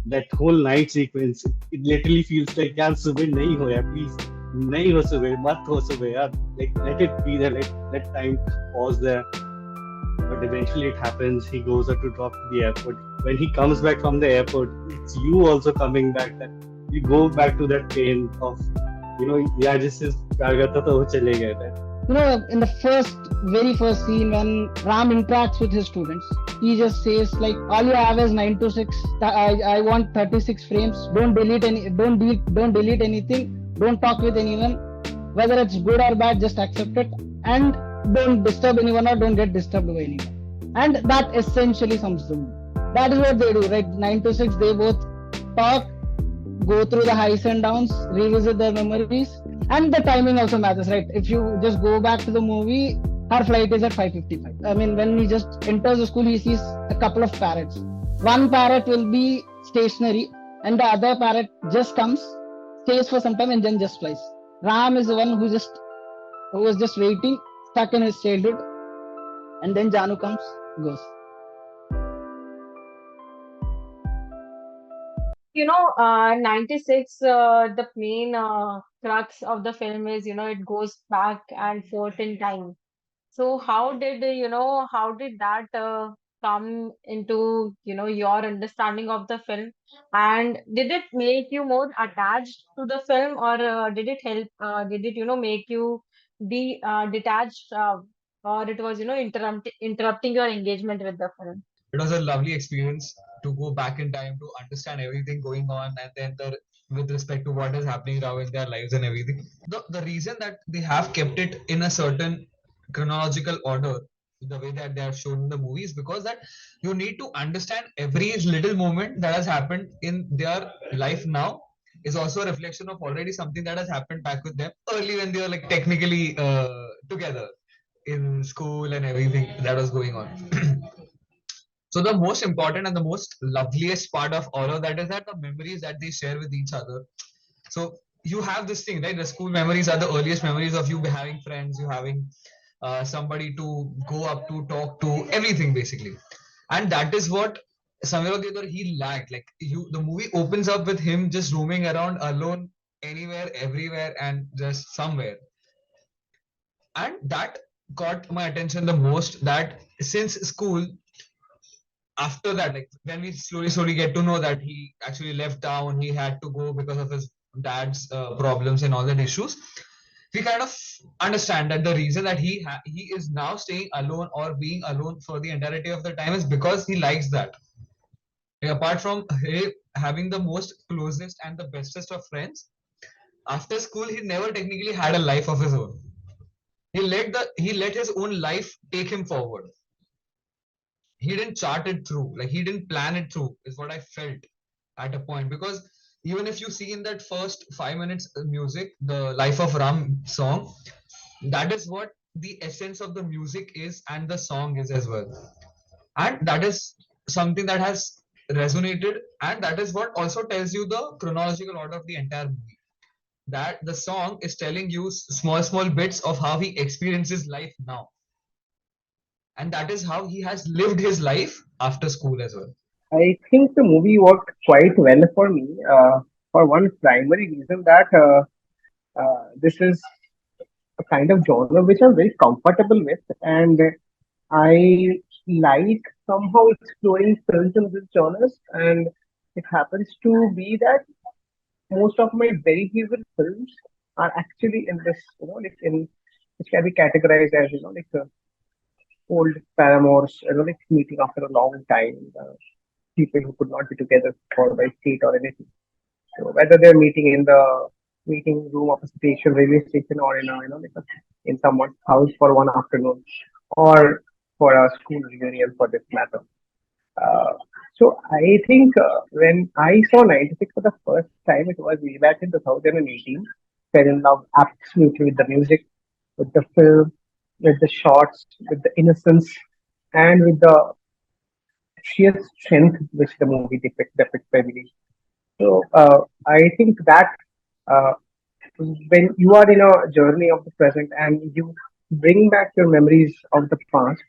that whole night sequence, it literally feels like, yaar, subah nahi ho yaar, please, nahi ho subah, mat ho subah yaar. Like, let it be there, let time pause there. But eventually it happens. He goes up to drop to the airport. When he comes back from the airport, it's you also coming back. That you go back to that pain of, yeah, this is प्यार करता था वो चले गए थे. In the very first scene when Ram interacts with his students, he just says like, "All you have is 9 to 6. I want 36 frames. Don't delete anything. Don't talk with anyone. Whether it's good or bad, just accept it, and don't disturb anyone or don't get disturbed by anyone." And that essentially sums the movie. That is what they do, right? 9 to 6, they both talk, go through the highs and downs, revisit their memories, and the timing also matters, right? If you just go back to the movie, her flight is at 5:55. I mean, when he just enters the school, he sees a couple of parrots. One parrot will be stationary, and the other parrot just comes, stays for some time, and then just flies. Ram is the one who was just waiting, stuck in his childhood, and then Janu comes, goes. 96, the main crux of the film is, it goes back and forth in time. So how did that come into, your understanding of the film? And did it make you more attached to the film, or did it help, did it, make you detached, or it was, interrupting your engagement with the film? It was a lovely experience to go back in time to understand everything going on, and then with respect to what is happening now in their lives and everything. The reason that they have kept it in a certain chronological order, the way that they are shown in the movie, is because that you need to understand every little moment that has happened in their life now is also a reflection of already something that has happened back with them early when they were like technically together in school and everything that was going on. So the most important and the most loveliest part of all of that is that the memories that they share with each other. So you have this thing, right? The school memories are the earliest memories of you having friends, you having somebody to go up to, talk to, everything basically. And that is what somewhere or the other he lacked. Like the movie opens up with him just roaming around alone, anywhere, everywhere, and just somewhere. And that got my attention the most. That since school, after that, like when we slowly get to know that he actually left town, he had to go because of his dad's problems and all that issues. We kind of understand that the reason that he is now staying alone or being alone for the entirety of the time is because he likes that. Like, apart from having the most closest and the bestest of friends, after school he never technically had a life of his own. He let his own life take him forward. He didn't chart it through, like he didn't plan it through, is what I felt at a point. Because even if you see in that first 5 minutes music, the Life of Ram song, that is what the essence of the music is and the song is as well. And that is something that has resonated, and that is what also tells you the chronological order of the entire movie, that the song is telling you small bits of how he experiences life now, and that is how he has lived his life after school as well. I think the movie worked quite well for me for one primary reason that this is a kind of genre which I'm very comfortable with, and I like somehow exploring films in these genres. And it happens to be that most of my very favorite films are actually in this, like in which can be categorized as like old paramours, like meeting after a long time, people who could not be together for by fate or anything. So whether they're meeting in the meeting room of a station, railway station, or in a like in someone's house for one afternoon, or for a school reunion for this matter. Uh, so I think when I saw 96 for the first time, it was way back in 2018. Fell in love absolutely with the music, with the film, with the shots, with the innocence, and with the sheer strength which the movie depicts, I believe. So I think that uh, when you are in a journey of the present and you bring back your memories of the past,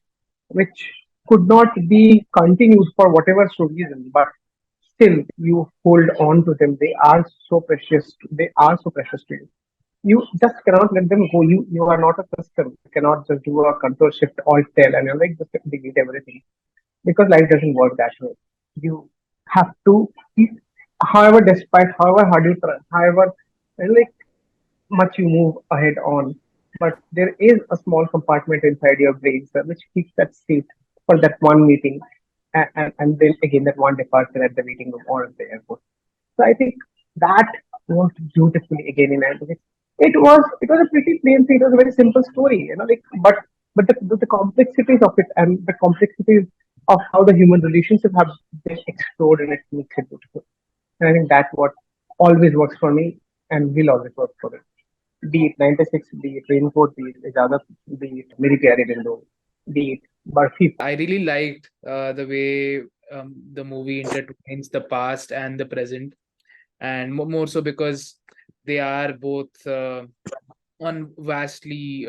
which could not be continued for whatever reason, but still you hold on to them. They are so precious. They are so precious to you. You just cannot let them go. You are not a system. You cannot just do a control shift alt tel and you're like just delete everything, because life doesn't work that way. You have to, however, despite however hard you try, however like much you move ahead on, but there is a small compartment inside your brain, sir, which keeps that safe for that one meeting, and then again that one departure at the meeting room or at the airport. So I think that worked beautifully again in anime. It was a pretty plain thing. It was a very simple story, like but the complexities of it and the complexities of how the human relationships have been explored and it makes it beautiful. And I think that's what always works for me and will always work for it. Be it 96, be it Raincoat, be it Ijadat, be it Meri Pyari Bindu, be it Barfi. I really liked the way the movie intertwines the past and the present, and more so because they are both on vastly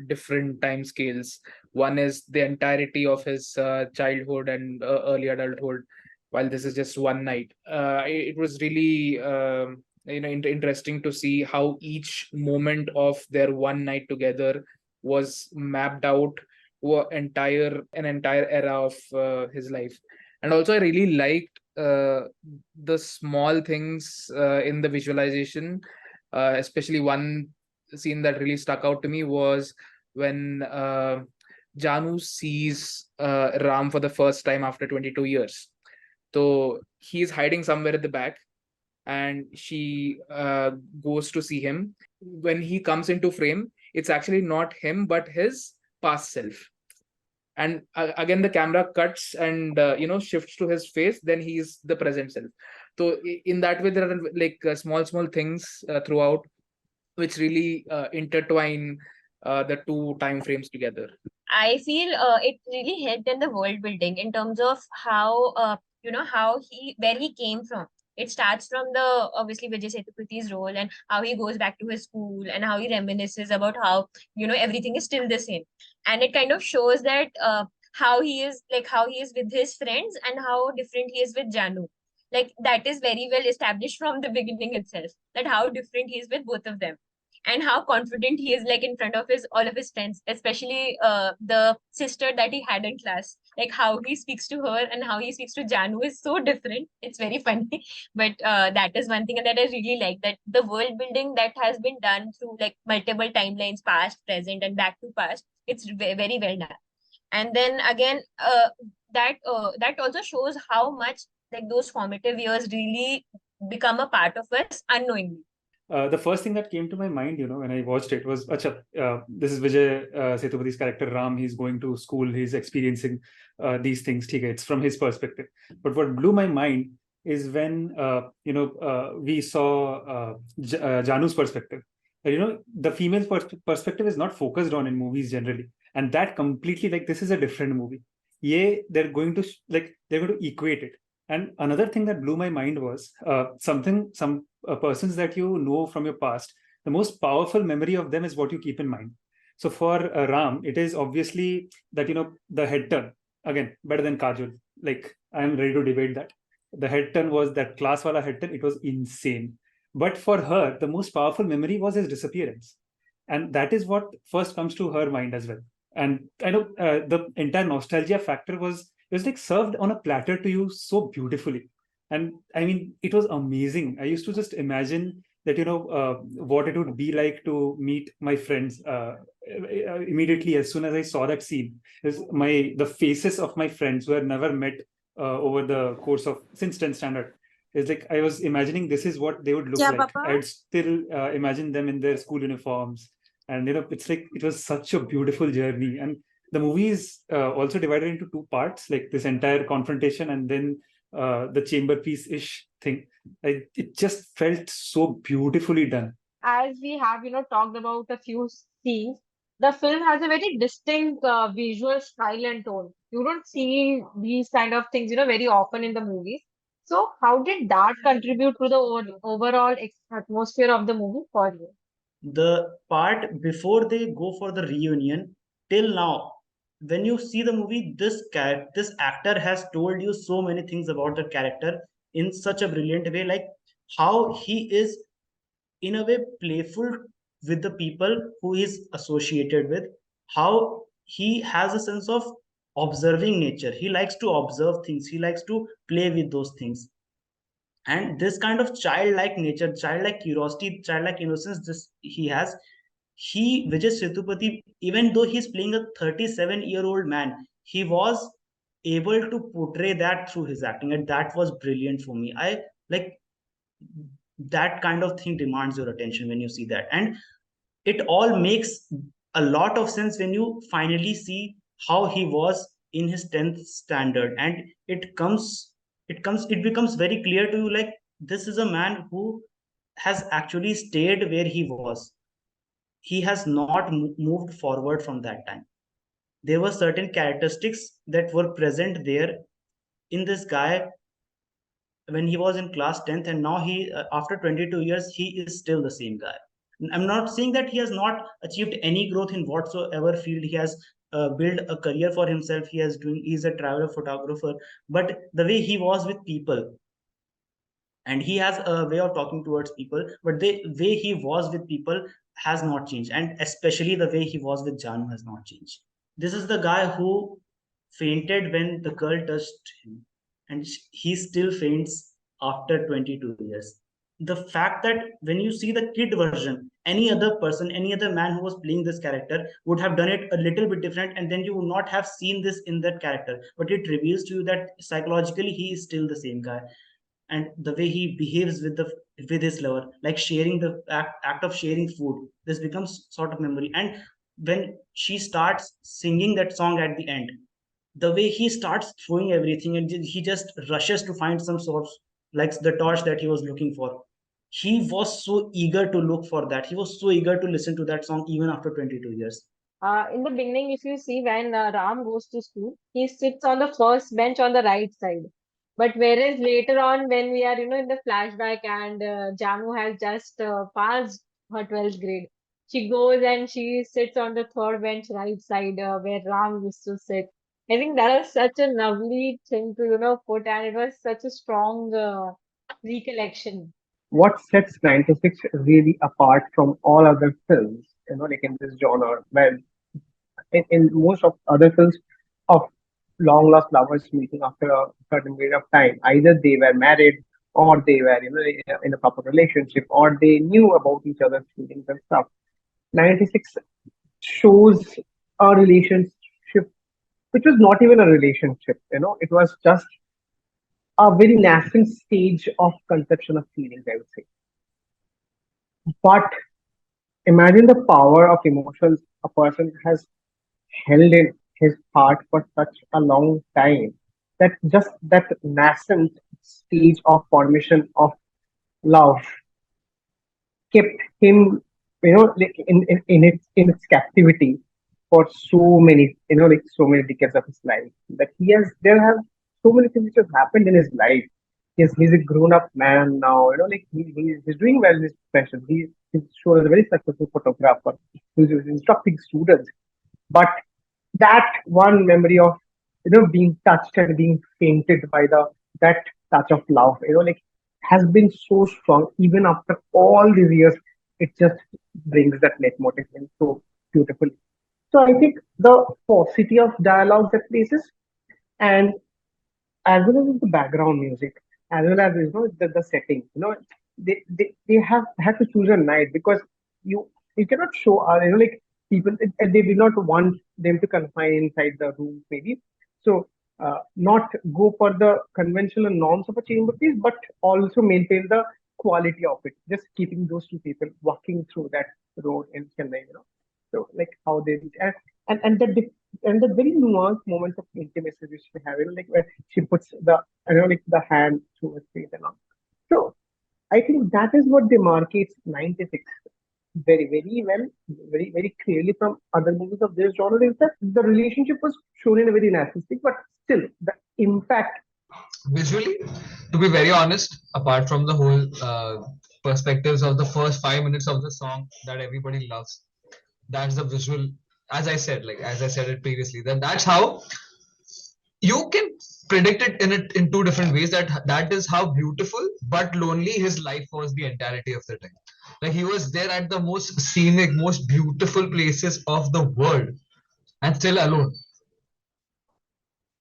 different time scales. One is the entirety of his childhood and early adulthood, while this is just one night. It was really interesting to see how each moment of their one night together was mapped out to an entire era of his life. And also, I really liked the small things in the visualization, especially one scene that really stuck out to me was when Janu sees Ram for the first time after 22 years. So he's hiding somewhere at the back, and she goes to see him. When he comes into frame, it's actually not him, but his past self. And again, the camera cuts and shifts to his face. Then he's the present self. So in that way, there are like small things throughout which really intertwine the two time frames together. I feel it really helped in the world building in terms of how how where he came from. It starts from the obviously Vijay Sethupathiy's role and how he goes back to his school and how he reminisces about how everything is still the same, and it kind of shows that how he is with his friends and how different he is with Janu. Like that is very well established from the beginning itself. That how different he is with both of them and how confident he is like in front of his all of his friends, especially the sister that he had in class. Like how he speaks to her and how he speaks to Janu is so different. It's very funny. But that is one thing that I really like, that the world building that has been done through like multiple timelines, past, present, and back to past. It's very well done. And then again, that also shows how much like those formative years really become a part of us unknowingly. The first thing that came to my mind, when I watched it was, Acha, this is Vijay Sethupathiy's character Ram. He's going to school. He's experiencing these things. Okay, it's from his perspective. But what blew my mind is when we saw Janu's perspective. The female perspective is not focused on in movies generally, and that completely, like, this is a different movie. Yeah, they're going to equate it. And another thing that blew my mind was some persons that you know from your past. The most powerful memory of them is what you keep in mind. So for Ram, it is obviously that the head turn, again, better than Kajol. Like, I'm ready to debate that. The head turn was that class wala head turn. It was insane. But for her, the most powerful memory was his disappearance, and that is what first comes to her mind as well. And I know the entire nostalgia factor was like served on a platter to you so beautifully. And I mean, it was amazing. I used to just imagine that what it would be like to meet my friends immediately as soon as I saw that scene. Is the faces of my friends who had never met over the course of since 10th standard. It's like I was imagining this is what they would look Yeah, like. Papa. I'd still imagine them in their school uniforms, and it's like it was such a beautiful journey. And the movie is also divided into two parts, like this entire confrontation and then the chamber piece ish thing. It just felt so beautifully done. As we have, talked about a few scenes, the film has a very distinct visual style and tone. You don't see these kind of things, very often in the movies. So, how did that contribute to the overall atmosphere of the movie for you? The part before they go for the reunion till now, when you see the movie, this actor has told you so many things about the character in such a brilliant way, like how he is in a way playful with the people who is associated with, how he has a sense of observing nature, he likes to observe things, he likes to play with those things. And this kind of childlike nature, childlike curiosity, childlike innocence, this he has. He, Vijay Sethupathi, even though he's playing a 37-year-old man, he was able to portray that through his acting, and that was brilliant for me. I like that kind of thing demands your attention when you see that, and it all makes a lot of sense when you finally see how he was in his 10th standard, and it becomes very clear to you, like this is a man who has actually stayed where he was. He has not moved forward from that time. There were certain characteristics that were present there in this guy when he was in class 10th, and now he after 22 years he is still the same guy. I'm not saying that he has not achieved any growth in whatsoever field. He has built a career for himself, he's a traveler photographer, but the way he was with people, and he has a way of talking towards people, but the way he was with people has not changed, and especially the way he was with Janu has not changed. This is the guy who fainted when the girl touched him, and he still faints after 22 years. The fact that when you see the kid version, any other person, any other man who was playing this character would have done it a little bit different, and then you would not have seen this in that character, but it reveals to you that psychologically he is still the same guy. And the way he behaves with his lover, like sharing the act of sharing food, this becomes sort of memory. And when she starts singing that song at the end, the way he starts throwing everything and he just rushes to find some sort of, like the torch that he was looking for, he was so eager to look for that, he was so eager to listen to that song even after 22 years. In the beginning, if you see when Ram goes to school, he sits on the first bench on the right side. But whereas later on, when we are, in the flashback and Janu has just passed her 12th grade, she goes and she sits on the third bench right side where Ram used to sit. I think that was such a lovely thing to, put, and it was such a strong recollection. What sets 96 really apart from all other films, like in this genre, where in most of other films of long lost lovers meeting after a certain period of time, either they were married or they were, in a proper relationship, or they knew about each other's feelings and stuff. 96 shows a relationship which was not even a relationship, it was just a very nascent stage of conception of feelings, I would say. But imagine the power of emotions a person has held in his heart for such a long time, that just that nascent stage of formation of love kept him, like in its captivity for so many, like so many decades of his life. That there have so many things which have happened in his life. He's a grown-up man now, like he's doing well in his profession. He's shown as a very successful photographer. He's instructing students. But that one memory of, being touched and being fainted by that touch of love, like has been so strong even after all these years. It just brings that leitmotif in so beautifully. So I think the paucity of dialogue that places, and as well as the background music, as well as the setting. They have had to choose a night, because you cannot show like people, they did not want them to confine inside the room maybe. So not go for the conventional norms of a chamber piece, but also maintain the quality of it. Just keeping those two people walking through that road in Chennai, So like how they and the and the very nuanced moments of intimacy which we have, like where she puts like the hand through his face and all. So I think that is what demarcates 96 very, very well, very, very clearly from other movies of this genre, is that the relationship was shown in a very narcissistic, but still the impact. Visually, to be very honest, apart from the whole perspectives of the first 5 minutes of the song that everybody loves, that's the visual. As I said it previously, then that's how you can predicted in two different ways, that is how beautiful but lonely his life was the entirety of the time. Like he was there at the most scenic, most beautiful places of the world and still alone,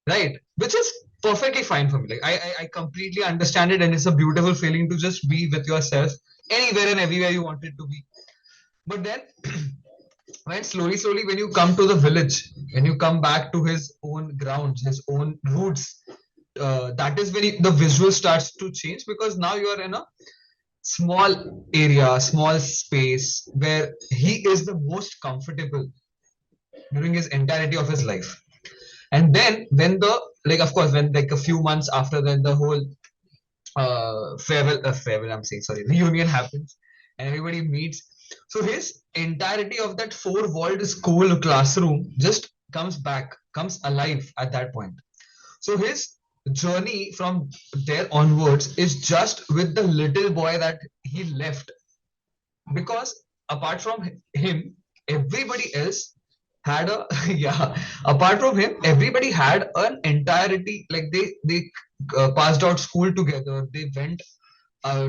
right? Which is perfectly fine for me. Like I completely understand it, and it's a beautiful feeling to just be with yourself anywhere and everywhere you wanted to be. But then when slowly when you come to the village, when you come back to his own grounds, his own roots, that is when the visual starts to change, because now you are in a small area, small space where he is the most comfortable during his entirety of his life. And then when the, like, of course, when like a few months after, then the whole farewell, I'm saying, sorry, reunion happens and everybody meets. So his entirety of that four-walled school classroom just comes alive at that point. So his journey from there onwards is just with the little boy that he left, because apart from him, everybody else had a yeah. Apart from him, everybody had an entirety. Like they passed out school together. They went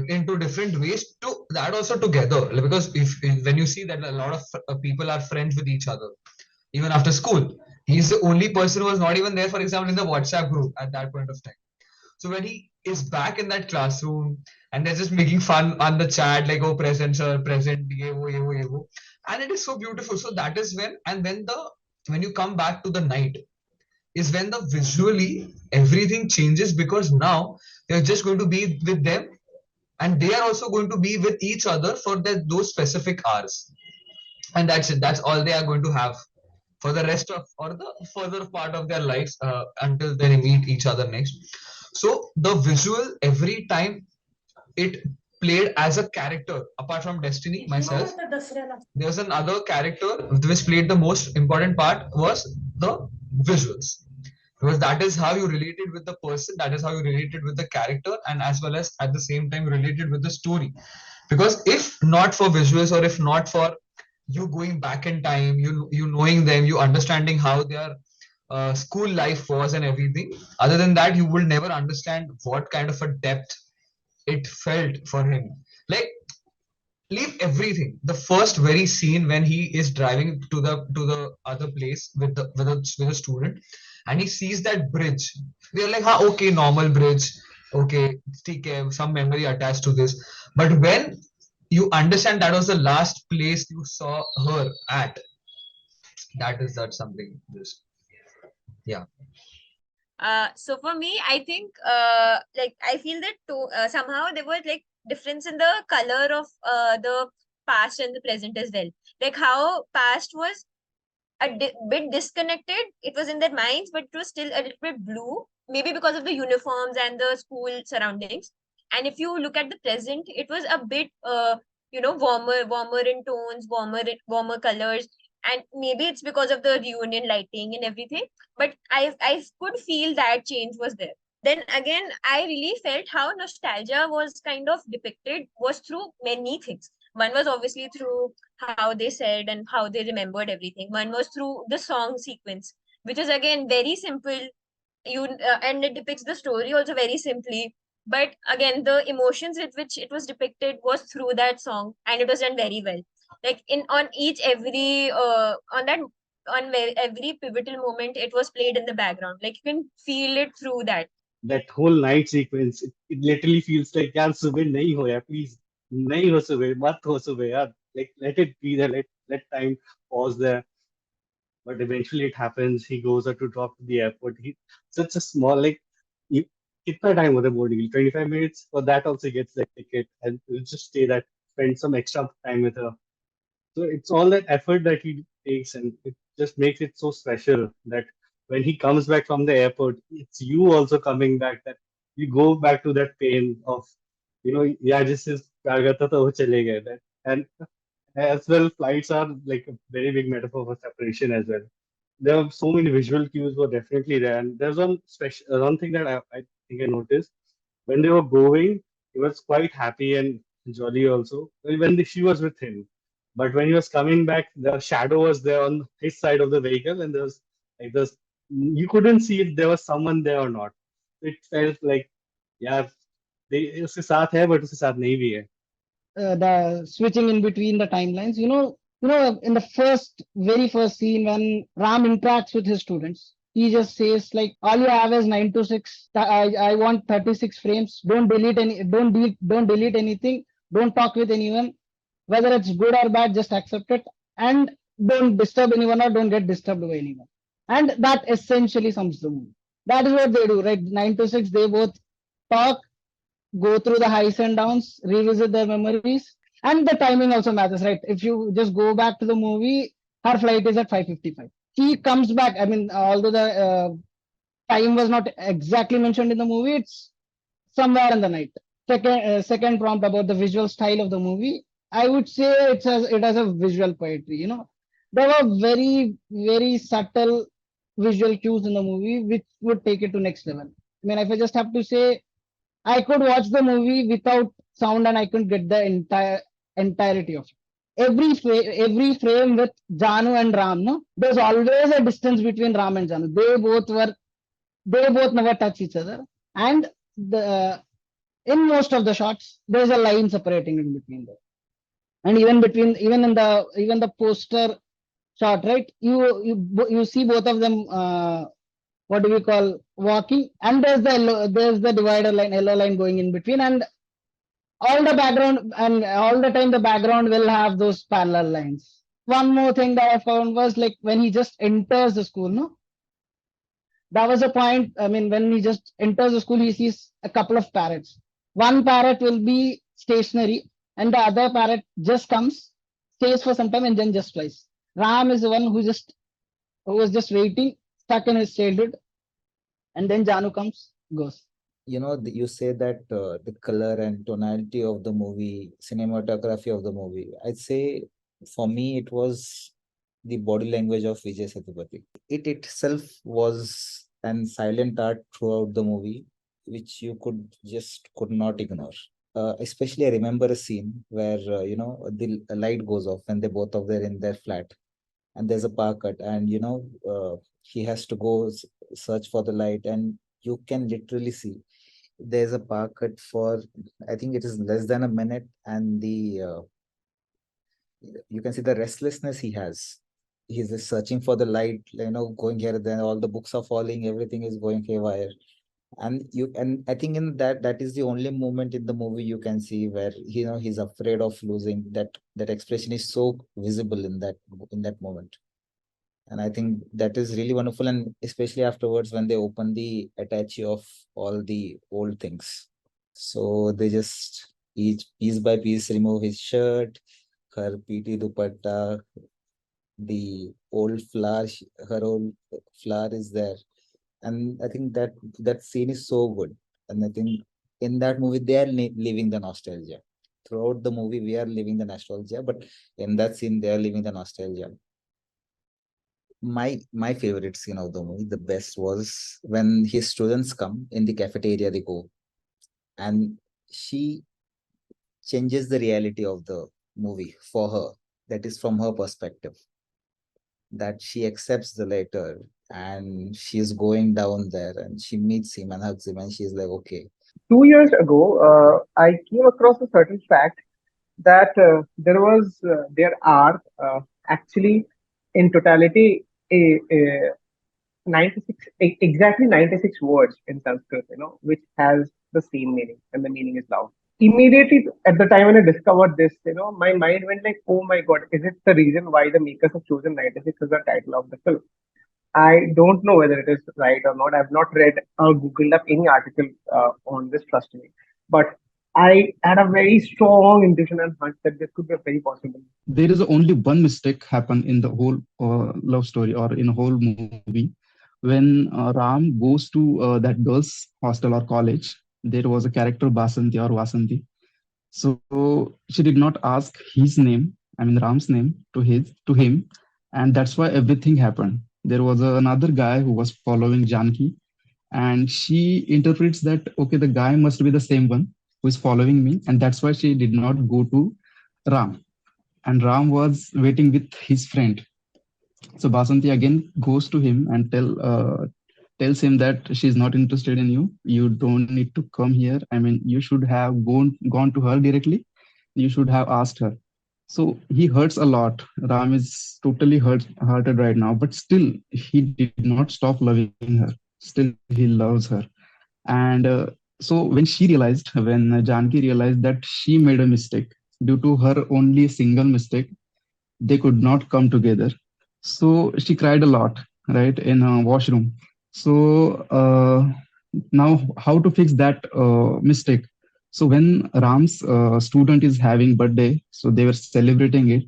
into different ways to that also together, because if when you see that a lot of people are friends with each other even after school, he's the only person who was not even there, for example, in the WhatsApp group at that point of time. So when he is back in that classroom and they're just making fun on the chat, like, oh, present, sir, present, ye wo. And it is so beautiful. So that is when, and when you come back to the night, is when the visually everything changes, because now they're just going to be with them and they are also going to be with each other for those specific hours. And that's it. That's all they are going to have for the rest of, or the further part of their lives, until they meet each other next. So the visual every time it played as a character apart from Destiny, myself, there's another character which played the most important part was the visuals, because that is how you related with the person, that is how you related with the character, and as well as at the same time related with the story. Because if not for visuals, or if not for you going back in time, you knowing them, you understanding how their school life was and everything, other than that you will never understand what kind of a depth it felt for him. Like, leave everything, the first very scene when he is driving to the other place with with a student, and he sees that bridge, we are like, ha, okay, normal bridge, okay, theek hai, some memory attached to this. But when you understand that was the last place you saw her at, that something just, yeah. So for me, I think like I feel that somehow there was like difference in the color of the past and the present as well. Like how past was bit disconnected. It was in their minds, but it was still a little bit blue, maybe because of the uniforms and the school surroundings. And if you look at the present, it was a bit, warmer in tones, warmer colors. And maybe it's because of the reunion lighting and everything. But I could feel that change was there. Then again, I really felt how nostalgia was kind of depicted was through many things. One was obviously through how they said and how they remembered everything. One was through the song sequence, which is again very simple. And it depicts the story also very simply. But again, the emotions with which it was depicted was through that song, and it was done very well. Like in on each every on that on every pivotal moment, it was played in the background. Like you can feel it through that. That whole night sequence, it literally feels like, यार सुबह नहीं हो यार, please नहीं हो सुबह, मत हो सुबह यार, like let it be there, let time pause there. But eventually it happens. He goes up to drop to the airport. He such a small, like, you, कितना time होता है boarding? 25 minutes. For that also he gets the ticket and will just stay that, spend some extra time with her. So it's all that effort that he takes, and it just makes it so special that when he comes back from the airport, it's you also coming back. That you go back to that pain of, yeah, this is प्यार करता था वो चले गए. That, and as well, flights are like a very big metaphor for separation as well. There are so many visual cues were definitely there, and there's one thing that I think I noticed when they were going, he was quite happy and jolly also when she was with him. But when he was coming back, the shadow was there on his side of the vehicle, and there was like this. You couldn't see if there was someone there or not. it felt like यार उसके साथ है but उसके साथ नहीं भी है. The switching in between the timelines. In the very first scene when Ram interacts with his students, he just says like, "All you have is 9 to 6. I want 36 frames. Don't delete anything. Don't talk with anyone. Whether it's good or bad, just accept it, and don't disturb anyone or don't get disturbed by anyone." And that essentially sums the movie. That is what they do, right? 9 to 6, they both talk, go through the highs and downs, revisit their memories, and the timing also matters, right? If you just go back to the movie, her flight is at 5:55. She comes back. I mean, although the time was not exactly mentioned in the movie, it's somewhere in the night. Second prompt about the visual style of the movie. I would say it has a visual poetry. There were very subtle visual cues in the movie which would take it to next level. I mean, if I just have to say, I could watch the movie without sound and I could get the entirety of it. Every frame with Janu and Ram, no, there's always a distance between Ram and Janu. They both never touch each other, and the in most of the shots there's a line separating in between them, and even the poster shot, right? You see both of them. What do we call walking, and there's the divider line, yellow line going in between, and all the time the background will have those parallel lines. One more thing that I found was like when he just enters the school, no, that was a point. I mean, when he just enters the school, he sees a couple of parrots. One parrot will be stationary, and the other parrot just comes, stays for some time, and then just flies. Ram is the one who was just waiting, stuck in his childhood, and then Janu comes, goes. You say that the color and tonality of the movie, cinematography of the movie, I'd say for me it was the body language of Vijay Sethupathi. It itself was an silent art throughout the movie, which you could not ignore. Especially I remember a scene where the light goes off and they both of them in their flat, and there's a power cut, and he has to go search for the light, and you can literally see there's a power cut for, I think it is less than a minute, and you can see the restlessness he has. He's just searching for the light, going here, then all the books are falling, everything is going haywire. And I think in that is the only moment in the movie you can see where he's afraid of losing. That expression is so visible in that moment. And I think that is really wonderful, and especially afterwards when they open the attache of all the old things. So they just each piece by piece remove his shirt, her PT dupatta, the old flower, her old flower is there. And I think that scene is so good. And I think in that movie they are living the nostalgia. Throughout the movie we are living the nostalgia, but in that scene they are living the nostalgia. My favorite scene of the movie, the best, was when his students come in the cafeteria, they go, and she changes the reality of the movie for her. That is from her perspective, that she accepts the letter and she's going down there and she meets him and hugs him and she's like, okay. 2 years ago, I came across a certain fact that there are actually in totality a 96 exactly 96 words in Sanskrit, which has the same meaning, and the meaning is love. Immediately at the time when I discovered this, my mind went like, oh my god, is it the reason why the makers have chosen 96 as the title of the film? I don't know whether it is right or not. I've not read or Googled up any article on this, trust me. But I had a very strong intuition and hunch that this could be very possible. There is only one mistake happen in the whole love story or in a whole movie. When Ram goes to that girl's hostel or college, there was a character Basanti or Vasanti. So she did not ask his name, I mean Ram's name, to him, and that's why everything happened. There was another guy who was following Janki, and she interprets that okay, the guy must be the same one who is following me, and that's why she did not go to Ram, and Ram was waiting with his friend. So Basanti again goes to him and tells him that she's not interested in you. You don't need to come here. I mean, you should have gone to her directly. You should have asked her. So he hurts a lot. Ram is totally hurted right now, but still he did not stop loving her. Still he loves her. And so when she realized, when Janki realized that she made a mistake due to her only single mistake, they could not come together. So she cried a lot, right, in a washroom. So now how to fix that mistake? So when Ram's student is having birthday, so they were celebrating it.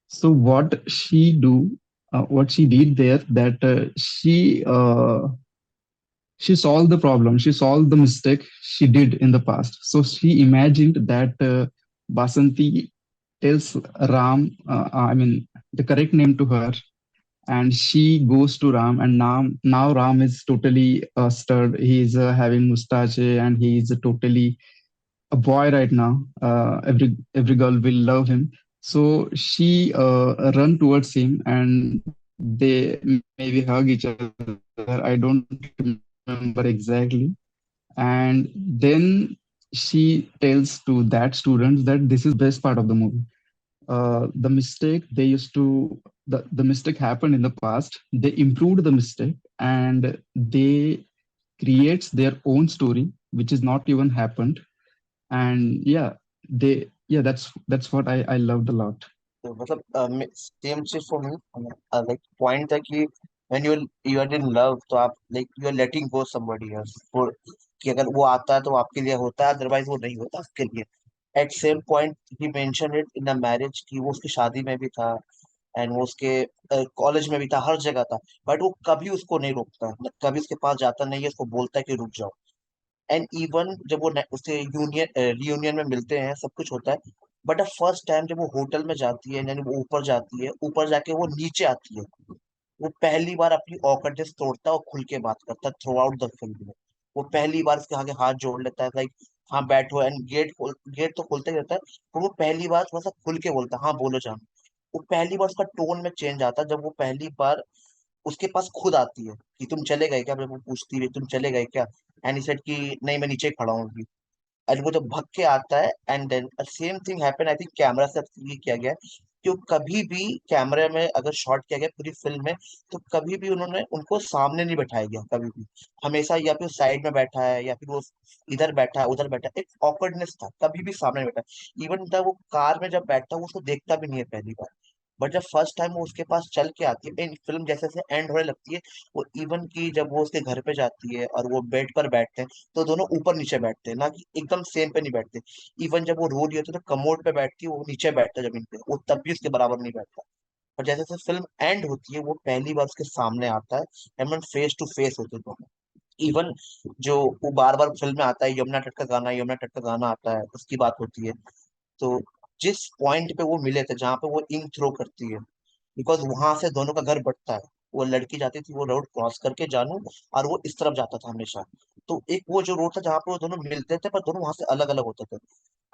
So what she did there, that she solved the problem. She solved the mistake she did in the past. So she imagined that Basanti tells Ram, I mean, the correct name to her, and she goes to Ram, and now Ram is totally stirred. He is having mustache, and he is totally a boy right now. Every girl will love him. So she run towards him, and they maybe hug each other. I don't remember exactly. And then she tells to that student that this is the best part of the movie. The mistake they used to the mistake happened in the past. They improved the mistake, and they creates their own story which is not even happened. And yeah, that's what I loved a lot. तो मतलब same चीज for me like point था कि when you are in love तो आप like you are letting go somebody else for कि अगर वो आता है तो वो आपके लिए होता है अदरवाइज वो नहीं होता आपके लिए एट सेम पॉइंट ही mention it in the marriage कि वो उसकी शादी में भी था एंड वो उसके कॉलेज में भी था हर जगह था बट वो कभी उसको नहीं रोकता कभी उसके पास जाता नहीं है उसको बोलता है कि रुक जाओ एंड इवन जब वो उससे यूनियन रियूनियन में मिलते हैं सब कुछ होता है बट फर्स्ट टाइम जब वो होटल में जाती है यानी वो ऊपर जाती है ऊपर जाके वो नीचे आती है वो पहली बार अपनी ऑकवर्डनेस तोड़ता है और खुल के बात करता है थ्रू आउट द फिल्म में वो पहली बार उसके आगे हाथ जोड़ लेता है लाइक हाँ बैठो एंड गेट तो खोलते ही रहता है पर वो पहली बार थोड़ा सा खुल के बोलता है हाँ बोलो जान वो पहली बार उसका टोन में चेंज आता है जब वो पहली बार उसके पास खुद आती है कि तुम चले गए क्या जब वो पूछती है तुम चले गए क्या एंड ही सेड कि नहीं मैं नीचे खड़ा हूँ और वो जब भग के आता है and then same thing happen I think camera से ये किया गया है कि वो कभी भी कैमरे में अगर शॉट किया गया पूरी फिल्म में तो कभी भी उन्होंने उनको सामने नहीं बैठाया गया कभी भी हमेशा या फिर साइड में बैठा है या फिर वो इधर बैठा है उधर बैठा है एक ऑकवर्डनेस था कभी भी सामने नहीं बैठा इवन जब वो कार में जब बैठता है वो उसको देखता भी नहीं है पहली बार बट जब फर्स्ट टाइम वो उसके पास चल के आती है फिल्म जैसे जैसे एंड होने लगती है वो इवन की जब वो उसके घर पे जाती है और वो बेड पर बैठते हैं तो दोनों ऊपर नीचे बैठते हैं ना कि एकदम सेम पे नहीं बैठते इवन जब वो रो रही होती है तो कमोड पे बैठती है वो नीचे बैठता है जमीन पे वो तब भी उसके बराबर नहीं बैठता और जैसे जैसे फिल्म एंड होती है वो पहली बार उसके सामने आता है एंड फेस टू फेस होते हैं दोनों इवन जो वो बार बार फिल्म में आता है यमुना तट का गाना आता है उसकी बात होती है तो जिस पॉइंट पे वो मिले थे जहाँ पे वो इंक थ्रो करती है बिकॉज वहां से दोनों का घर बढ़ता है वो लड़की जाती थी वो रोड क्रॉस करके जानू और वो इस तरफ जाता था हमेशा तो एक वो जो रोड था जहाँ पे वो दोनों मिलते थे पर दोनों वहां से अलग अलग होते थे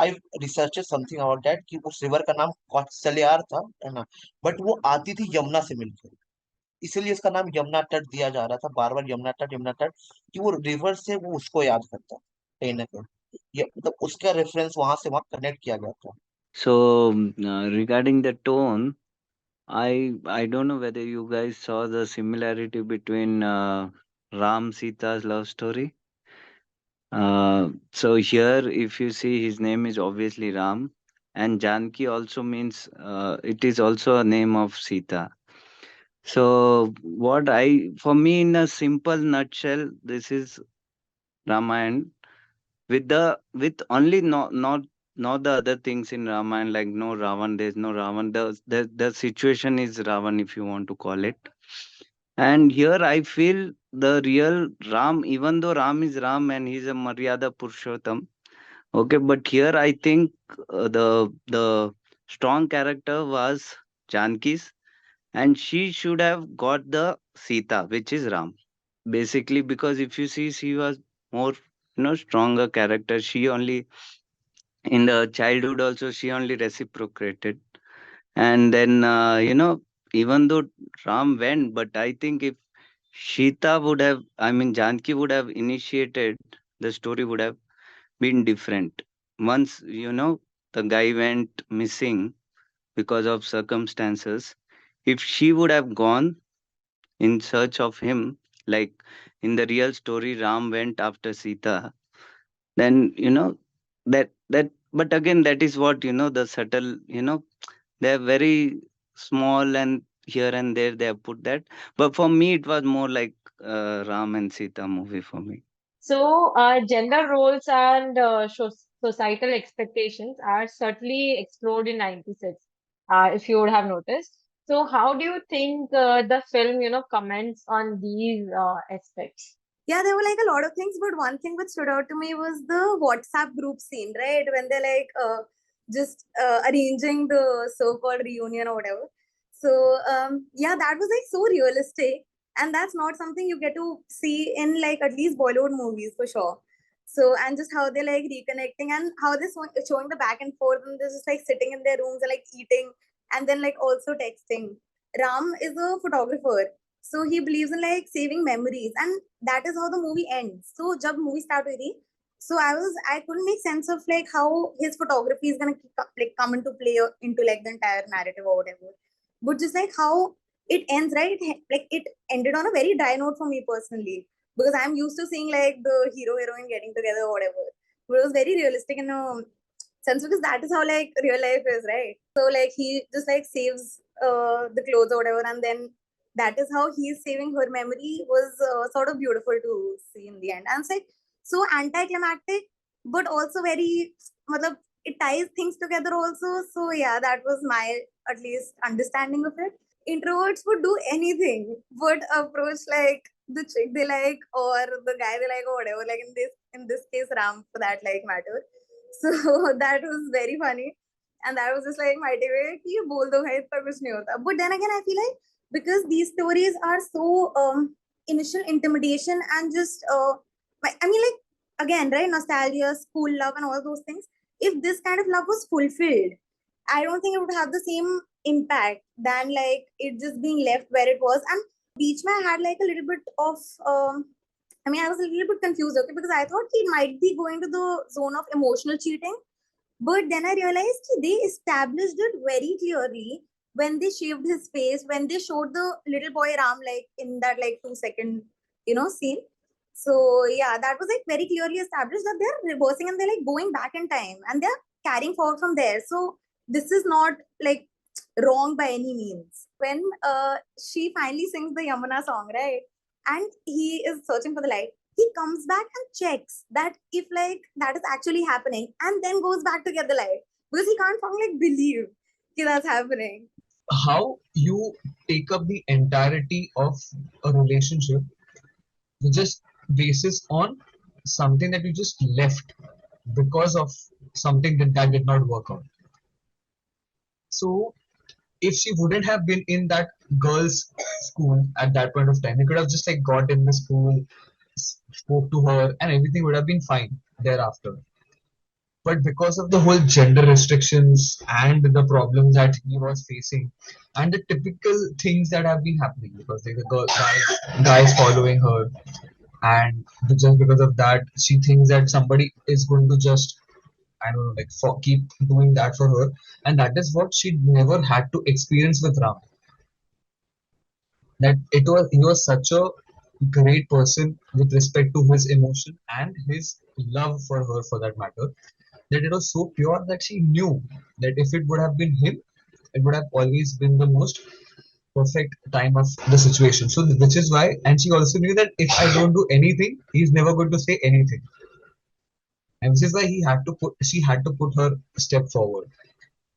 I research something about that कि उस रिवर का नाम कौशल्यार था है ना बट वो आती थी यमुना से मिलकर इसीलिए इसका नाम यमुना तट दिया जा रहा था बार बार यमुना तट कि वो रिवर से वो उसको याद करता कहीं ना कहीं ये मतलब उसका रेफरेंस वहां से वहां कनेक्ट किया गया था So, regarding the tone, I don't know whether you guys saw the similarity between Ram Sita's love story. So here, if you see, his name is obviously Ram, and Janki also means it is also a name of Sita. So for me, in a simple nutshell, this is Ramayana with only not the other things in Ramayana, like no Ravan, there's no Ravan. The situation is Ravan, if you want to call it. And here I feel the real Ram, even though Ram is Ram and he's a Maryada Purushottam. Okay, but here I think the strong character was Janki's, and she should have got the Sita, which is Ram. Basically, because if you see, she was more stronger character. She only in the childhood also she only reciprocated, and then even though Ram went, but I think if Sita would have, I mean, Janki would have initiated, the story would have been different. Once, the guy went missing because of circumstances, if she would have gone in search of him, like in the real story, Ram went after Sita, then, but again, that is what, the subtle, they're very small and here and there they have put that. But for me, it was more like Ram and Sita movie for me. So, gender roles and societal expectations are certainly explored in 96, if you would have noticed. So, how do you think the film, comments on these aspects? Yeah, there were like a lot of things, but one thing which stood out to me was the WhatsApp group scene, right? When they're like just arranging the so-called reunion or whatever. So yeah, that was like so realistic, and that's not something you get to see in like at least Bollywood movies for sure. So and just how they're like reconnecting and how they're showing the back and forth, and they're just like sitting in their rooms and like eating, and then like also texting. Ram is a photographer, so he believes in like saving memories, and that is how the movie ends. So jab movie start हुई थी, so I couldn't make sense of like how his photography is gonna like come into play into like the entire narrative or whatever. But just like how it ends, right? Like it ended on a very dry note for me personally, because I'm used to seeing like the hero heroine getting together or whatever. But it was very realistic in a sense, because that is how like real life is, right? So like he just like saves the clothes or whatever, and then that is how he's saving her memory was sort of beautiful to see in the end. And it's like so anticlimactic, but also very, matlab, it ties things together also. So yeah, that was my at least understanding of it. Introverts would do anything, would approach like the chick they like or the guy they like or whatever. Like in this case, Ram for that like matter. So that was very funny, and that was just like my way कि ये बोल दो भाई इतना कुछ नहीं होता. But then again, I feel like because these stories are so initial intimidation and just I mean like again, right, nostalgia, school love and all those things, if this kind of love was fulfilled, I don't think it would have the same impact than like it just being left where it was. And beach mein I had like a little bit of I mean, I was a little bit confused, okay, because I thought he might be going to the zone of emotional cheating, but then I realized they established it very clearly when they shaved his face, when they showed the little boy Ram like in that like 2 second, scene. So yeah, that was like very clearly established that they're reversing and they're like going back in time and they're carrying forward from there. So this is not like wrong by any means. When she finally sings the Yamuna song, right? And he is searching for the light, he comes back and checks that if like that is actually happening, and then goes back to get the light, because he can't like believe that that's happening. How you take up the entirety of a relationship just basis on something that you just left because of something that did not work out. So if she wouldn't have been in that girls' school at that point of time, he could have just like got in the school, spoke to her, and everything would have been fine thereafter. But because of the whole gender restrictions and the problems that he was facing, and the typical things that have been happening, because like the guys following her, and just because of that, she thinks that somebody is going to just, I don't know, like keep doing that for her, and that is what she never had to experience with Ram. That he was such a great person with respect to his emotion and his love for her, for that matter, that it was so pure that she knew that if it would have been him, it would have always been the most perfect time of the situation. So which is why, and she also knew that if I don't do anything, he's never going to say anything, and which is why she had to put her step forward,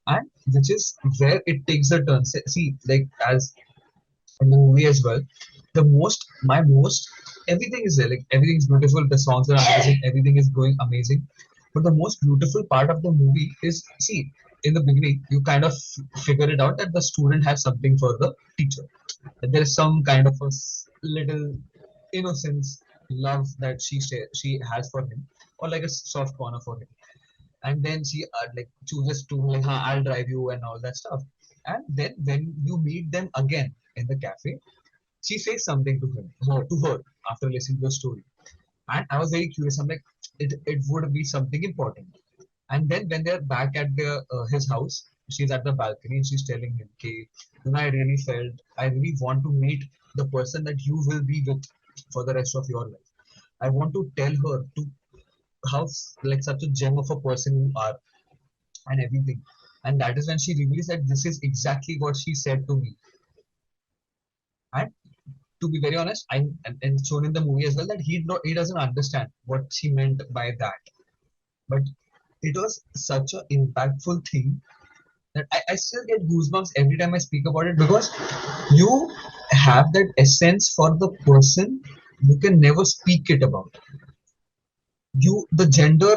and which is where it takes a turn. See, like as in the movie as well, my most, everything is there, like everything is beautiful, the songs are amazing, everything is going amazing, but the most beautiful part of the movie is, see, in the beginning you kind of figure it out that the student has something for the teacher, that there is some kind of a little innocence, love that she has for him, or like a soft corner for him, and then she like chooses to like, I'll drive you and all that stuff, and then when you meet them again in the cafe, she says something to her after listening to the story. And I was very curious. I'm like, it would be something important. And then when they're back at his house, she's at the balcony and she's telling him, "Okay, I really felt I really want to meet the person that you will be with for the rest of your life. I want to tell her to how like such a gem of a person you are and everything." And that is when she reveals that this is exactly what she said to me. And to be very honest, and shown in the movie as well that he doesn't understand what she meant by that. But it was such an impactful thing that I still get goosebumps every time I speak about it, because you have that essence for the person you can never speak it about. The gender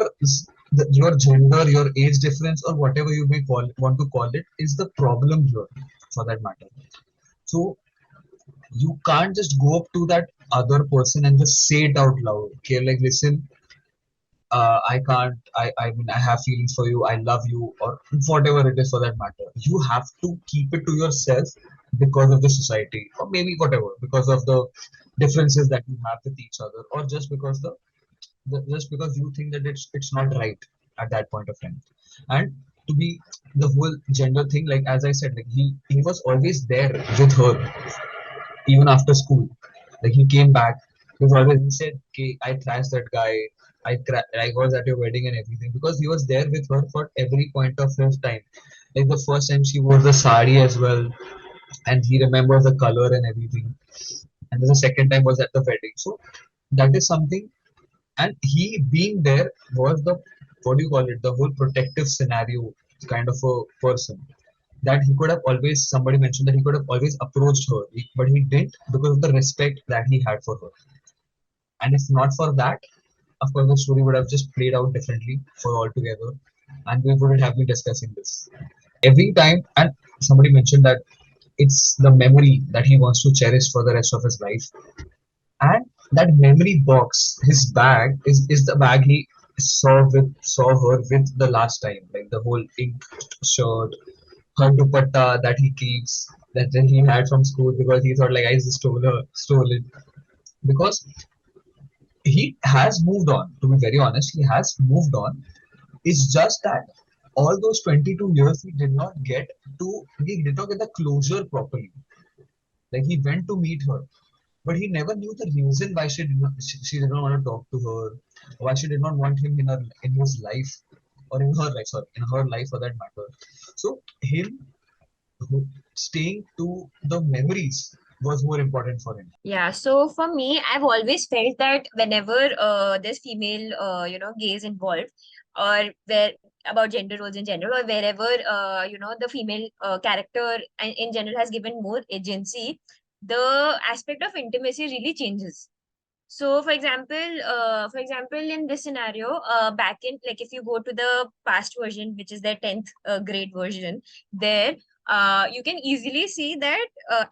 your gender, your age difference, or whatever you may want to call it, is the problem here, for that matter. So you can't just go up to that other person and just say it out loud. Okay, like, listen, I can't, I mean, I have feelings for you, I love you, or whatever it is for that matter. You have to keep it to yourself because of the society, or maybe whatever, because of the differences that you have with each other, or just because just because you think that it's not right at that point of time. And to be the whole gender thing, like as I said, like he was always there with her even after school. Like he came back. He said, "Okay, I thrashed that guy. I was at your wedding and everything," because he was there with her for every point of his time. Like the first time she wore the sari as well, and he remembers the color and everything. And then the second time was at the wedding. So that is something. And he being there was the, what do you call it, the whole protective scenario kind of a person, that he could have always, somebody mentioned that he could have always approached her, but he didn't because of the respect that he had for her. And if not for that, of course the story would have just played out differently for altogether, and we wouldn't have been discussing this every time. And somebody mentioned that it's the memory that he wants to cherish for the rest of his life. And that memory box, his bag, is the bag he saw her with the last time, like the whole ink shirt, her dupatta that he keeps, that he had from school, because he thought like I just stole it. Because he has moved on. To be very honest, he has moved on. It's just that all those 22 years he did not get the closure properly. Like he went to meet her, but he never knew the reason why she did not want to talk to her, why she did not want him in his life, or in her life, sorry, in her life for that matter. So him staying to the memories was more important for him. Yeah, so for me, I've always felt that whenever there's female, gaze involved, or where about gender roles in general, or wherever the female character in general has given more agency, the aspect of intimacy really changes. So, for example, in this scenario, back in, like, if you go to the past version, which is the 10th grade version, there, you can easily see that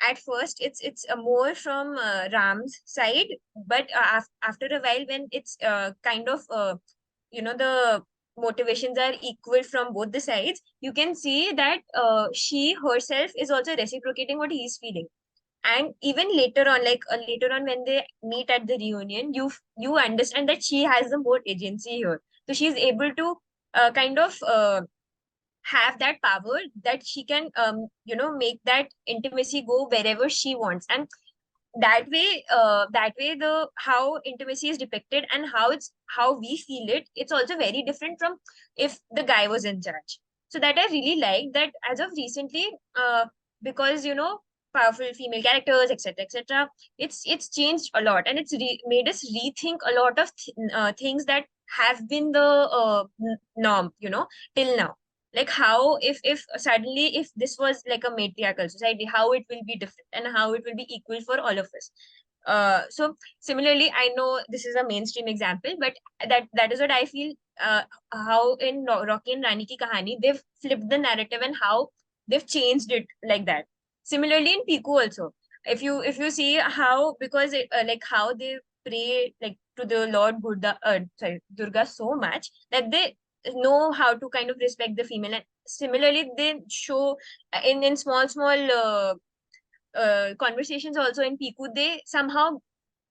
at first it's more from Ram's side, but after a while, when it's kind of the motivations are equal from both the sides, you can see that she herself is also reciprocating what he's feeling. And even later on, like later on when they meet at the reunion, you understand that she has the more agency here, so she's able to kind of have that power that she can make that intimacy go wherever she wants. And that way the how intimacy is depicted and how we feel it, it's also very different from if the guy was in charge. So that I really like that as of recently, because powerful female characters, etc., it's changed a lot, and it's made us rethink a lot of things that have been the norm, till now. Like how, if suddenly, if this was like a matriarchal society, how it will be different and how it will be equal for all of us. So similarly, I know this is a mainstream example, but that is what I feel. How in Rocky and Rani ki kahani, they've flipped the narrative and how they've changed it like that. Similarly in Piku also, if you see how, because like how they pray like to the Lord Buddha, sorry, Durga, so much that they know how to kind of respect the female. And similarly they show in small conversations also in Piku, they somehow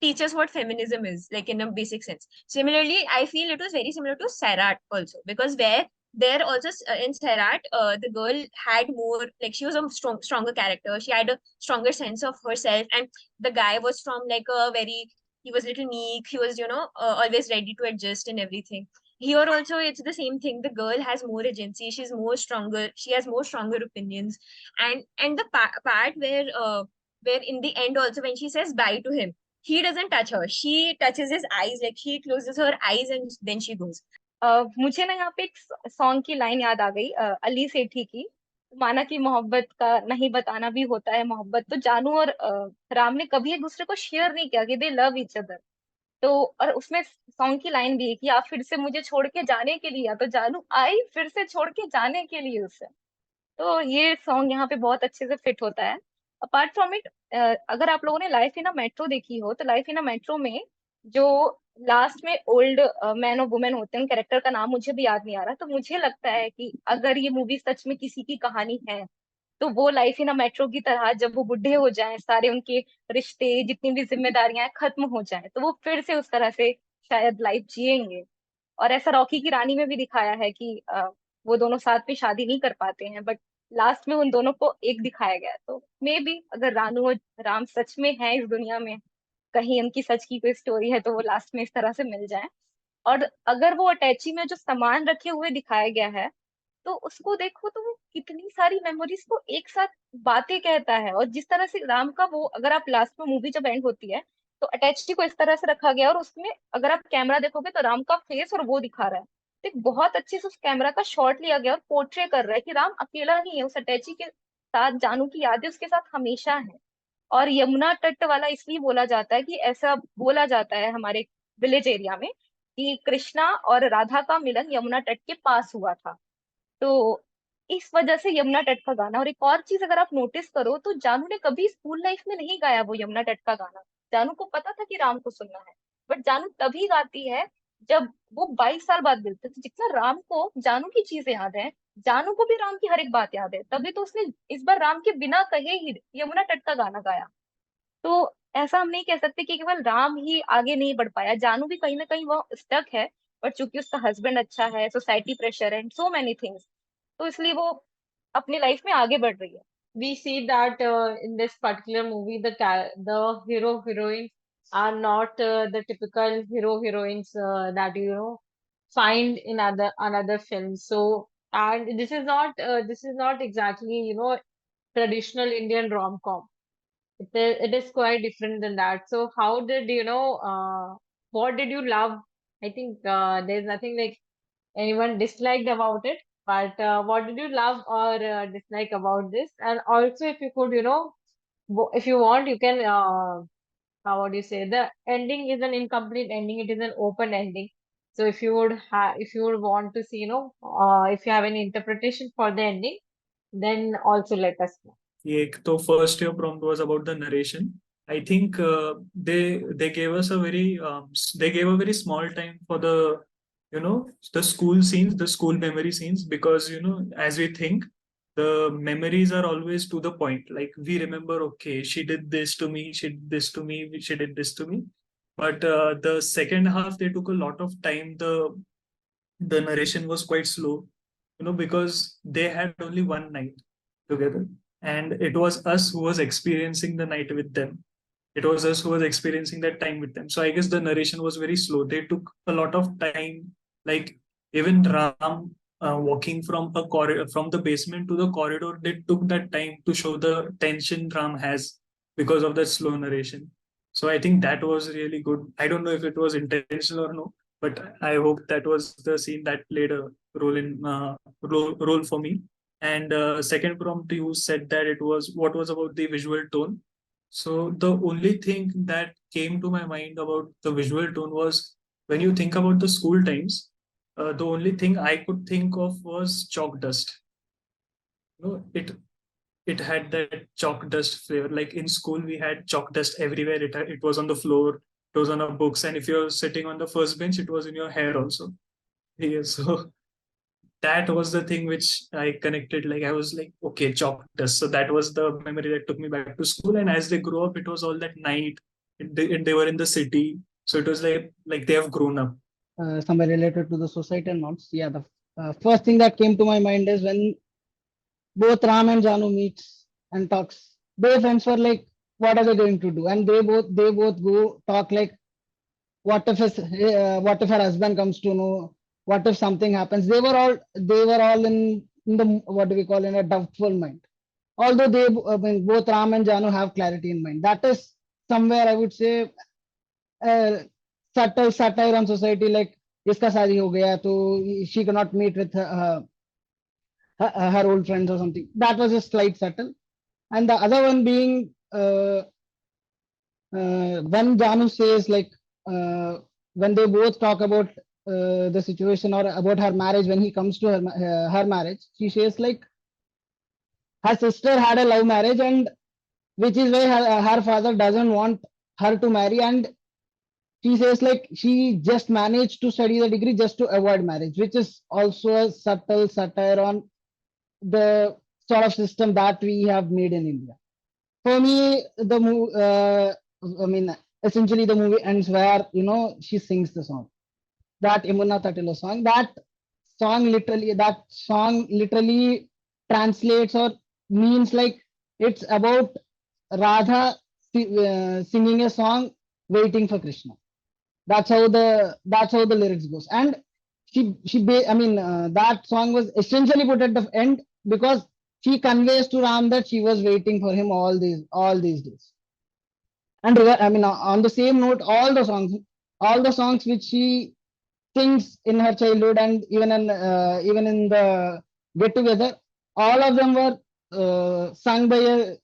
teach us what feminism is, like in a basic sense. Similarly, I feel it was very similar to Sarat also, because where there also in Sarat, the girl had more, like she was a stronger character. She had a stronger sense of herself, and the guy was from like a very, he was little meek. He was, always ready to adjust and everything. Here also, it's the same thing. The girl has more agency. She's more stronger. She has more stronger opinions, and the part where in the end also when she says bye to him, he doesn't touch her. She touches his eyes, like she closes her eyes and then she goes. मुझे ना यहाँ पे एक song की line याद आ गई, अली सेठी की। माना कि मोहब्बत का नहीं बताना भी होता है मोहब्बत, तो जानू और राम ने कभी एक दूसरे को शेयर नहीं किया कि दे लव ईच अदर। तो और उसमें सॉन्ग की लाइन भी है कि आप फिर से मुझे छोड़ के जाने के लिए, या तो जानू आई फिर से छोड़ के जाने के लिए उसे। तो ये सॉन्ग यहाँ पे बहुत अच्छे से फिट होता है। अपार्ट फ्रॉम इट, अगर आप लोगों ने लाइफ इन अ मेट्रो देखी हो, तो लाइफ इन अ मेट्रो में जो लास्ट में ओल्ड मैन और वुमेन होते हैं, उन कैरेक्टर का नाम मुझे भी याद नहीं आ रहा, तो मुझे लगता है कि अगर ये मूवी सच में किसी की कहानी है, तो वो लाइफ इन अ मेट्रो की तरह जब वो बुढ़े हो जाएं, सारे उनके रिश्ते जितनी भी जिम्मेदारियां खत्म हो जाएं, तो वो फिर से उस तरह से शायद लाइफ जिएंगे। और ऐसा रॉकी की रानी में भी दिखाया है कि वो दोनों साथ में शादी नहीं कर पाते हैं, बट लास्ट में उन दोनों को एक दिखाया गया है। तो मे बी अगर रानू और राम सच में है इस दुनिया में, कहीं उनकी सच की कोई स्टोरी है, तो वो लास्ट में इस तरह से मिल जाए। और अगर वो अटैची में जो सामान रखे हुए दिखाया गया है, तो उसको देखो तो वो कितनी सारी मेमोरीज को एक साथ बातें कहता है। और जिस तरह से राम का वो, अगर आप लास्ट में मूवी जब एंड होती है, तो अटैची को इस तरह से रखा गया, और उसमें अगर आप कैमरा देखोगे तो राम का फेस और वो दिखा रहा है। तो एक बहुत अच्छे से उस कैमरा का शॉट लिया गया और पोर्ट्रे कर रहा है कि राम अकेला नहीं है, उस अटैची के साथ जानू की यादें उसके साथ हमेशा है। और यमुना तट वाला इसलिए बोला जाता है कि ऐसा बोला जाता है हमारे विलेज एरिया में कि कृष्णा और राधा का मिलन यमुना तट के पास हुआ था। तो इस वजह से यमुना तट का गाना। और एक और चीज अगर आप नोटिस करो, तो जानू ने कभी स्कूल लाइफ में नहीं गाया वो यमुना तट का गाना। जानू को पता था कि राम को सुनना है, बट जानू तभी गाती है जब वो 22 साल बाद मिलते। तो जितना राम को जानू की चीजें याद है, जानू को भी राम की हर एक बात याद है, तभी तो उसने इस बार राम के बिना कहे ही यमुना तट का गाना गाया। तो ऐसा हम नहीं कह सकते कि केवल राम ही आगे नहीं बढ़ पाया, जानू भी कहीं ना कहीं वो स्टक है। बट चूंकि उसका हस्बैंड अच्छा है, society pressure and so many things, तो इसलिए वो अपनी लाइफ में आगे बढ़ रही है। We see that in this particular movie, the hero heroines are not the typical hero heroines that find in other another films. So, and this is not exactly traditional Indian rom-com. It is quite different than that. So how did what did you love? I think there's nothing like anyone disliked about it, but what did you love or dislike about this? And also, if you could, if you want, you can, how would you say, the ending is an incomplete ending, it is an open ending. So if you would want to see, if you have any interpretation for the ending, then also let us know. एक तो first year prompt was about the narration. I think they gave us a very they gave a very small time for the the school scenes, the school memory scenes, because as we think, the memories are always to the point. Like we remember, okay, she did this to me, she did this to me, she did this to me. But the second half, they took a lot of time. The narration was quite slow, because they had only one night together, and it was us who was experiencing the night with them. It was us who was experiencing that time with them. So I guess the narration was very slow. They took a lot of time, like even Ram walking from a corridor, from the basement to the corridor. They took that time to show the tension Ram has because of that slow narration. So I think that was really good. I don't know if it was intentional or no, but I hope that was the scene that played a role in role for me. And second prompt, you said that it was what was about the visual tone. So the only thing that came to my mind about the visual tone was when you think about the school times, the only thing I could think of was chalk dust. It had that chalk dust flavor. Like in school, we had chalk dust everywhere. It was on the floor, it was on our books, and if you're sitting on the first bench, it was in your hair also. Yeah, so that was the thing which I connected. Like I was like, okay, chalk dust. So that was the memory that took me back to school. And as they grew up, it was all that night. They were in the city, so it was like they have grown up. Somewhere related to the societal norms. Yeah, the first thing that came to my mind is when both Ram and Janu meets and talks. Their friends were like, "What are they going to do?" And they both go talk like, what if her husband comes to know? What if something happens? They were all in the, what do we call, in a doubtful mind. Although I mean, both Ram and Janu have clarity in mind. That is somewhere I would say uh, subtle satire on society, like इसका शादी हो गया तो she cannot meet with her old friends or something. That was a slight subtle. And the other one being when Janu says like when they both talk about the situation or about her marriage, when he comes to her marriage, she says like her sister had a love marriage, and which is why her father doesn't want her to marry, and she says like she just managed to study the degree just to avoid marriage, which is also a subtle satire on the sort of system that we have made in India. For me, I mean, essentially the movie ends where she sings the song, that Imuna Tatilo song. That song literally translates or means like it's about Radha singing a song waiting for Krishna. That's how the lyrics goes. And I mean, that song was essentially put at the end because she conveys to Ram that she was waiting for him all these days. And I mean, on the same note, all the songs which she sings in her childhood and even in the get together, all of them were sung by a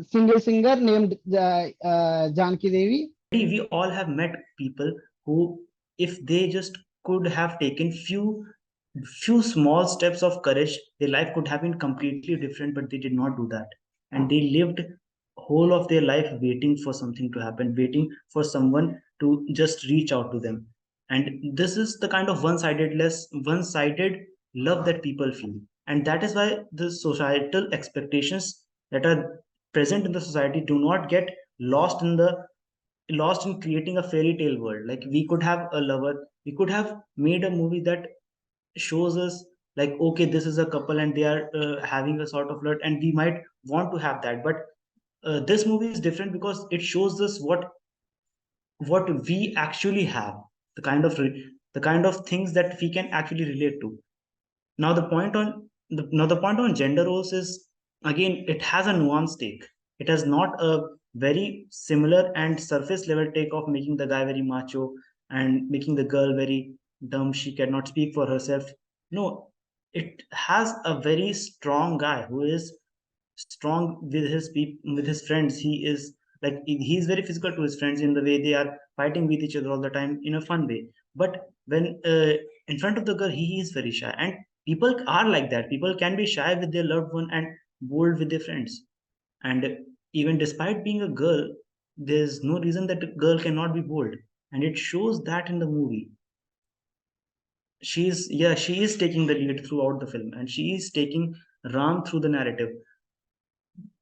single singer named Janki Devi. We all have met people who, if they just could have taken few small steps of courage, their life could have been completely different, but they did not do that. And they lived whole of their life waiting for something to happen, waiting for someone to just reach out to them. And this is the kind of one-sided love that people feel. And that is why the societal expectations that are present in the society do not get lost in creating a fairy tale world. Like we could have a lover, we could have made a movie that shows us like, okay, this is a couple and they are having a sort of flirt, and we might want to have that. But this movie is different because it shows us what we actually have, the kind of things that we can actually relate to. Now the point on gender roles is, again, it has a nuanced take. It has not a very similar and surface level take of making the guy very macho and making the girl very dumb. She cannot speak for herself. No, it has a very strong guy who is strong with with his friends. He is like he is very physical to his friends in the way they are fighting with each other all the time in a fun way. But when in front of the girl, he is very shy, and people are like that. People can be shy with their loved one and bold with their friends. And even despite being a girl, there's no reason that a girl cannot be bold, and it shows that in the movie. She is taking the lead throughout the film, and she is taking Ram through the narrative.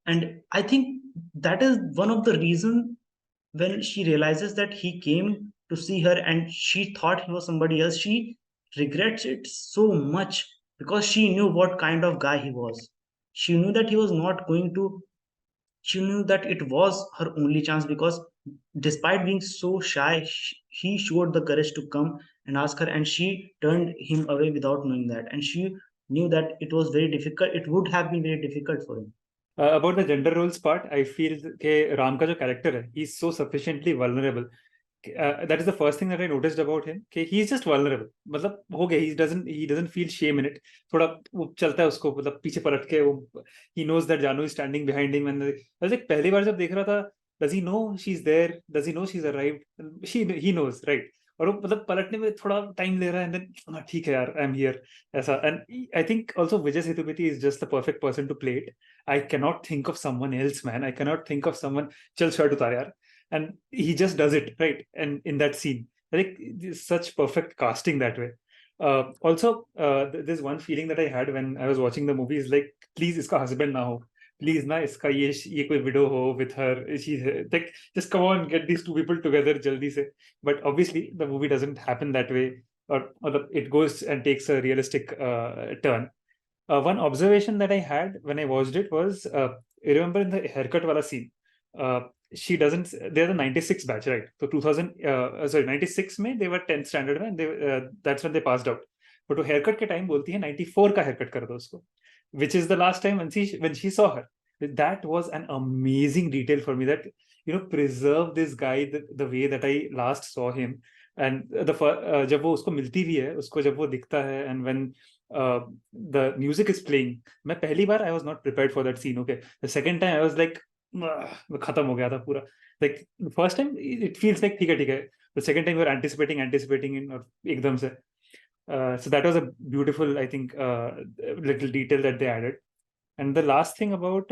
And I think that is one of the reason, when she realizes that he came to see her and she thought he was somebody else, she regrets it so much, because she knew what kind of guy he was. She knew that he was not going to she knew that it was her only chance, because despite being so shy, he showed the courage to come and ask her, and she turned him away without knowing that. And she knew that it would have been very difficult for him. About the gender roles part, I feel that Ram ka jo character hai, he's so sufficiently vulnerable. That is the first thing that I noticed about him. He's just vulnerable. मतलब हो गया. He doesn't feel shame in it. थोड़ा वो चलता है उसको, मतलब पीछे पलट के वो. He knows that Janu is standing behind him, and I was like, पहली बार जब देख रहा था, does he know she's there? Does he know she's arrived? He knows, right? और वो मतलब पलटने में थोड़ा टाइम ले रहा है, and then ठीक है यार, I'm here ऐसा. And I think also Vijay Sethupathi is just the perfect person to play it. I cannot think of someone else, man. I cannot think of someone. चल shirt उतार यार. And he just does it right, and in that scene, I think such perfect casting that way. Also, there's one feeling that I had when I was watching the movie is like, please, iska husband na ho. Please, na, iska ye koi widow ho with her. She's like, just come on, get these two people together, jaldi se. But obviously, the movie doesn't happen that way, or it goes and takes a realistic turn. One observation that I had when I watched it was, you remember in the haircut wala scene, uh, she doesn't. They're the '96 batch, right? So 2000, sorry, '96 में they were 10th standard में, and that's when they passed out. But वो haircut के time बोलती है 94 का haircut कर दो उसको, which is the last time when she saw her. That was an amazing detail for me. That preserve this guy the way that I last saw him. And जब वो उसको मिलती भी है, उसको जब वो दिखता है, and when the music is playing, मैं पहली बार I was not prepared for that scene. Okay, the second time I was like, खत्म हो गया था पूरा. Like the first time it feels like ठीक है. The second time you're anticipating in और एकदम से. So that was a beautiful, I think, little detail that they added. And the last thing about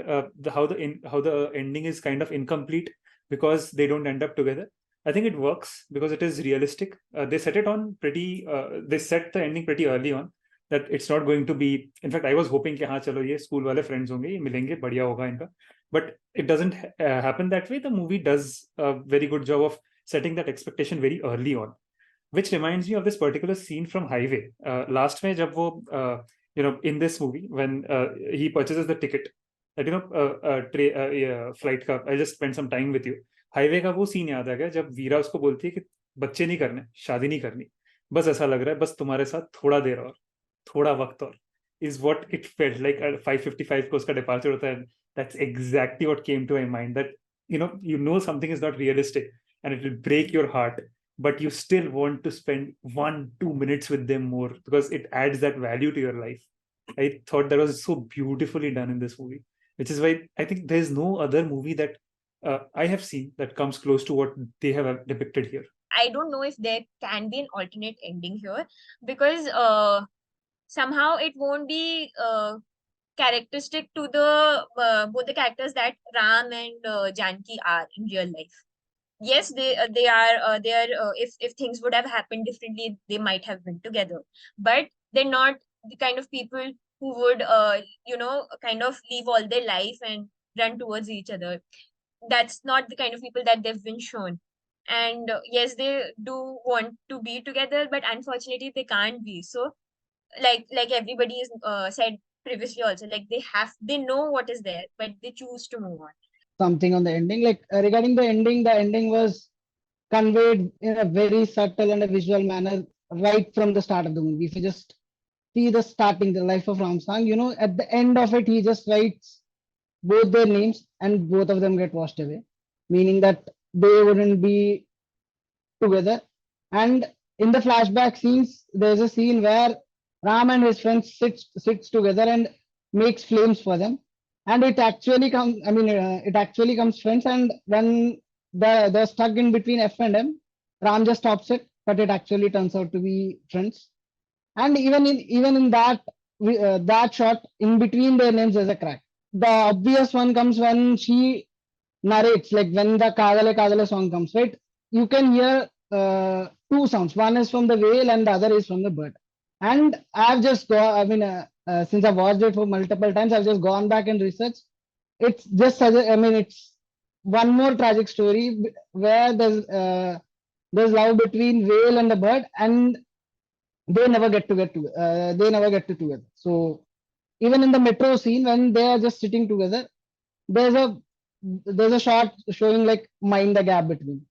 how the ending is kind of incomplete because they don't end up together. I think it works because it is realistic. They set it on pretty. They set the ending pretty early on that it's not going to be. In fact, I was hoping कि हाँ चलो ये school वाले friends होंगे, ये मिलेंगे, बढ़िया होगा इनका. But it doesn't happen that way. The movie does a very good job of setting that expectation very early on, which reminds me of this particular scene from Highway. Last में जब वो in this movie when he purchases the ticket that flight का, I just spent some time with you. Highway का वो scene याद आ गया जब वीरा उसको बोलती है कि बच्चे नहीं करने, शादी नहीं करनी, बस ऐसा लग रहा है बस तुम्हारे साथ थोड़ा देर और, थोड़ा वक्त और, is what it felt like at 5:55 को उसका departure होता है. That's exactly what came to my mind, that something is not realistic and it will break your heart, but you still want to spend 1-2 minutes with them more because it adds that value to your life. I thought that was so beautifully done in this movie, which is why I think there's no other movie that I have seen that comes close to what they have depicted here. I don't know if there can be an alternate ending here, because somehow it won't be characteristic to the both the characters that Ram and Janki are in real life. Yes, they are if things would have happened differently, they might have been together, but they're not the kind of people who would kind of leave all their life and run towards each other. That's not the kind of people that they've been shown. And yes, they do want to be together, but unfortunately they can't be. So like everybody is said previously also, like they know what is there, but they choose to move on. Something on the ending, like regarding the ending was conveyed in a very subtle and a visual manner right from the start of the movie. If you just see the starting, the life of Ramsang, at the end of it, he just writes both their names and both of them get washed away, meaning that they wouldn't be together. And in the flashback scenes, there's a scene where Ram and his friends sits together and makes flames for them. And it actually comes, it actually comes friends. And when they're stuck in between F and M, Ram just stops it, but it actually turns out to be friends. And even in that shot, in between their names, there's a crack. The obvious one comes when she narrates, like when the Kadale Kadale song comes, right? You can hear two sounds. One is from the whale and the other is from the bird. And I've just since I've watched it for multiple times, I've just gone back and researched. It's just it's one more tragic story where there's love between whale and the bird, and they never get to they never get to together. So even in the metro scene, when they are just sitting together, there's a shot showing like mind the gap between.